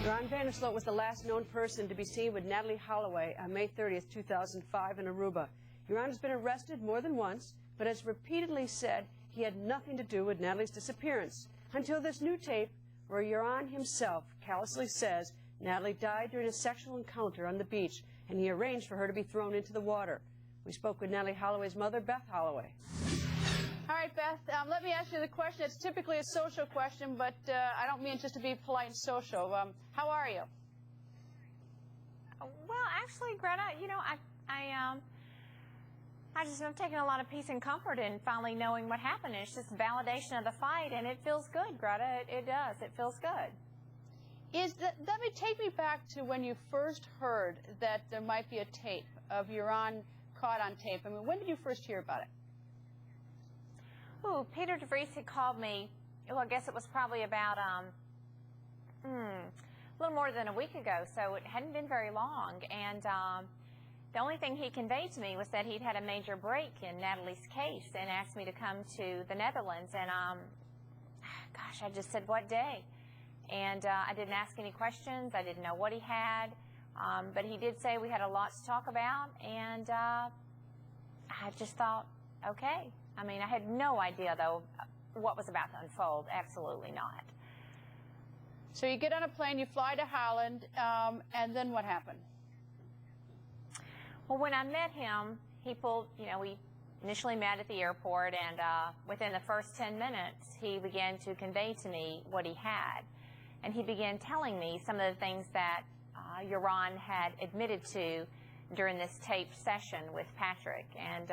Ron Vandersloot was the last known person to be seen with Natalee Holloway on May 30th, 2005 in Aruba. Ron has been arrested more than once, but has repeatedly said he had nothing to do with Natalee's disappearance, until this new tape where Ron himself callously says Natalee died during a sexual encounter on the beach, and he arranged for her to be thrown into the water. We spoke with Natalee Holloway's mother, Beth Holloway. All right, Beth, let me ask you the question. It's typically a social question, but I don't mean just to be polite and social. How are you? Well, actually, Greta, you know, I just have taken a lot of peace and comfort in finally knowing what happened. It's just validation of the fight, and it feels good, Greta. It does. It feels good. Take me back to when you first heard that there might be a tape of Ron caught on tape. I mean, when did you first hear about it? Ooh, Peter DeVries had called me, well, I guess it was probably about a little more than a week ago, so it hadn't been very long. And the only thing he conveyed to me was that he'd had a major break in Natalee's case and asked me to come to the Netherlands. And, gosh, I just said, what day? And I didn't ask any questions. I didn't know what he had. But he did say we had a lot to talk about. And I just thought, okay. I mean, I had no idea, though, what was about to unfold. Absolutely not. So you get on a plane, you fly to Holland, and then what happened? Well, when I met him, we initially met at the airport, and within the first 10 minutes, he began to convey to me what he had. And he began telling me some of the things that Ron had admitted to during this taped session with Patrick. And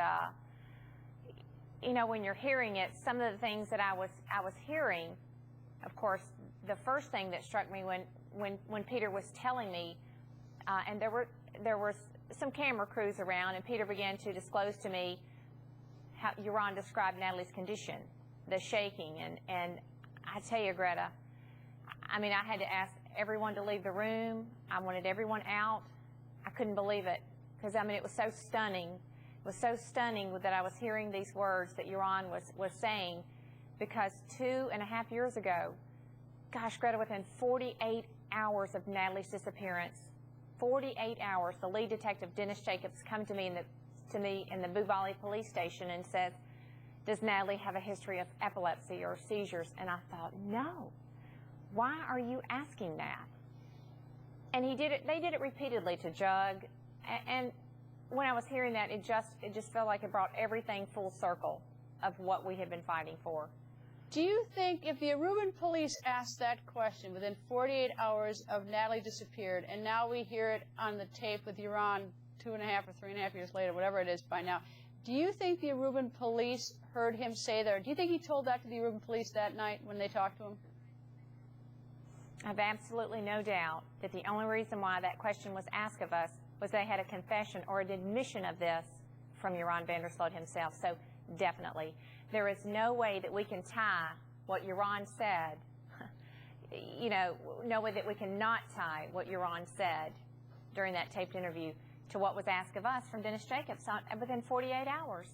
you know, when you're hearing it, some of the things that I was hearing, of course, the first thing that struck me when Peter was telling me, and there were some camera crews around, and Peter began to disclose to me how Ron described Natalee's condition, the shaking, and I tell you, Greta, I mean, I had to ask everyone to leave the room. I wanted everyone out. I couldn't believe it, because I mean, it was so stunning. It was so stunning that I was hearing these words that Ron was saying, because 2.5 years ago, gosh, Greta, within 48 hours of Natalee's disappearance, 48 hours, the lead detective, Dennis Jacobs, come to me in the Buvali police station and says, does Natalee have a history of epilepsy or seizures? And I thought, no. Why are you asking that? And they did it repeatedly to Jug, and when I was hearing that, it just felt like it brought everything full circle of what we had been fighting for. Do you think if the Aruban police asked that question within 48 hours of Natalee disappeared, and now we hear it on the tape with Ron 2.5 or 3.5 years later, whatever it is by now, do you think the Aruban police heard him say that? Or do you think he told that to the Aruban police that night when they talked to him? I have absolutely no doubt that the only reason why that question was asked of us was they had a confession or an admission of this from Ron Vandersloot himself. So definitely, there is no way that we can tie what Ron said, you know, no way that we cannot tie what Ron said during that taped interview to what was asked of us from Dennis Jacobs within 48 hours.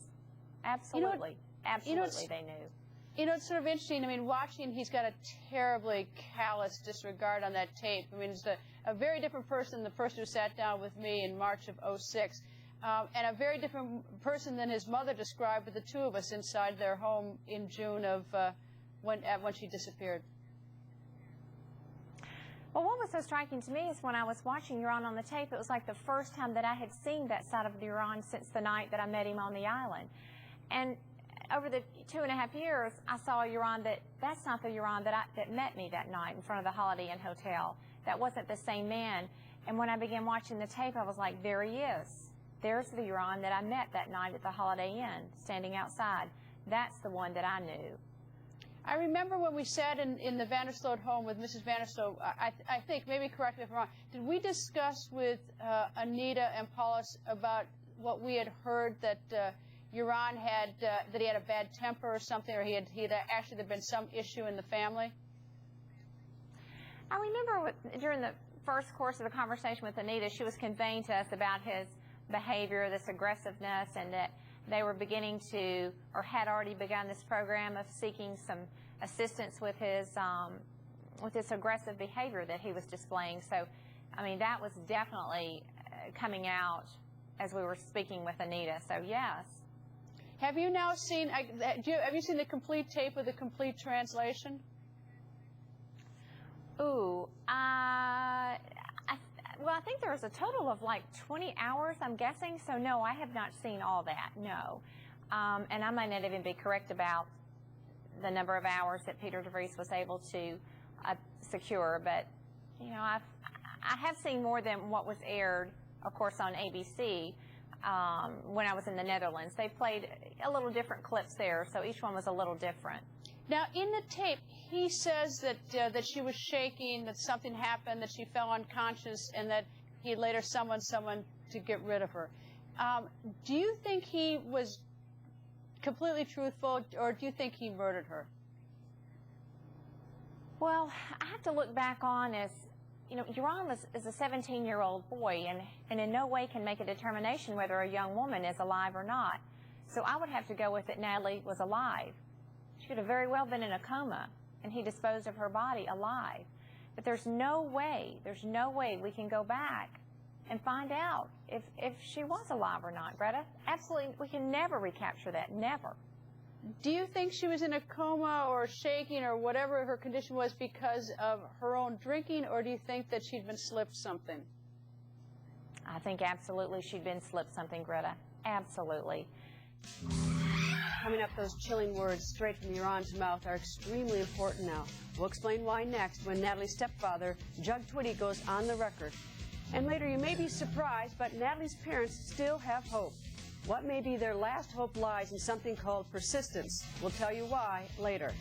Absolutely. Absolutely, they knew. You know, it's sort of interesting. I mean, watching, he's got a terribly callous disregard on that tape. I mean, it's a very different person than the person who sat down with me in March of '06, and a very different person than his mother described with the two of us inside their home in June of when she disappeared. Well, what was so striking to me is when I was watching Ron on the tape, it was like the first time that I had seen that side of Ron since the night that I met him on the island. And over the 2.5 years, I saw Ron that's not the Ron that met me that night in front of the Holiday Inn Hotel. That wasn't the same man. And when I began watching the tape, I was like, there he is. There's the Ron that I met that night at the Holiday Inn, standing outside. That's the one that I knew. I remember when we sat in the Vandersloot home with Mrs. Vandersloot, I think, maybe correct me if I'm wrong, did we discuss with Anita and Paulus about what we had heard that Ron had, that he had a bad temper or something, or actually there'd been some issue in the family? I remember during the first course of the conversation with Anita, she was conveying to us about his behavior, this aggressiveness, and that they were beginning to, or had already begun this program of seeking some assistance with his with this aggressive behavior that he was displaying. So, I mean, that was definitely coming out as we were speaking with Anita. So, yes. Have you now seen, have you seen the complete tape with the complete translation? Ooh, well, I think there was a total of like 20 hours, I'm guessing. So, no, I have not seen all that, no. And I might not even be correct about the number of hours that Peter DeVries was able to secure. But, you know, I have seen more than what was aired, of course, on ABC when I was in the Netherlands. They played a little different clips there, so each one was a little different. Now, in the tape, he says that that she was shaking, that something happened, that she fell unconscious, and that he later summoned someone to get rid of her. Do you think he was completely truthful, or do you think he murdered her? Well, I have to look back on as, you know, Yaron is a 17-year-old boy and in no way can make a determination whether a young woman is alive or not. So I would have to go with that Natalee was alive. She could have very well been in a coma, and he disposed of her body alive. But there's no way we can go back and find out if she was alive or not, Greta. Absolutely, we can never recapture that, never. Do you think she was in a coma or shaking or whatever her condition was because of her own drinking, or do you think that she'd been slipped something? I think absolutely she'd been slipped something, Greta. Absolutely. Coming up, those chilling words straight from Yaron's mouth are extremely important now. We'll explain why next when Natalee's stepfather, Jug Twitty, goes on the record. And later, you may be surprised, but Natalee's parents still have hope. What may be their last hope lies in something called persistence. We'll tell you why later.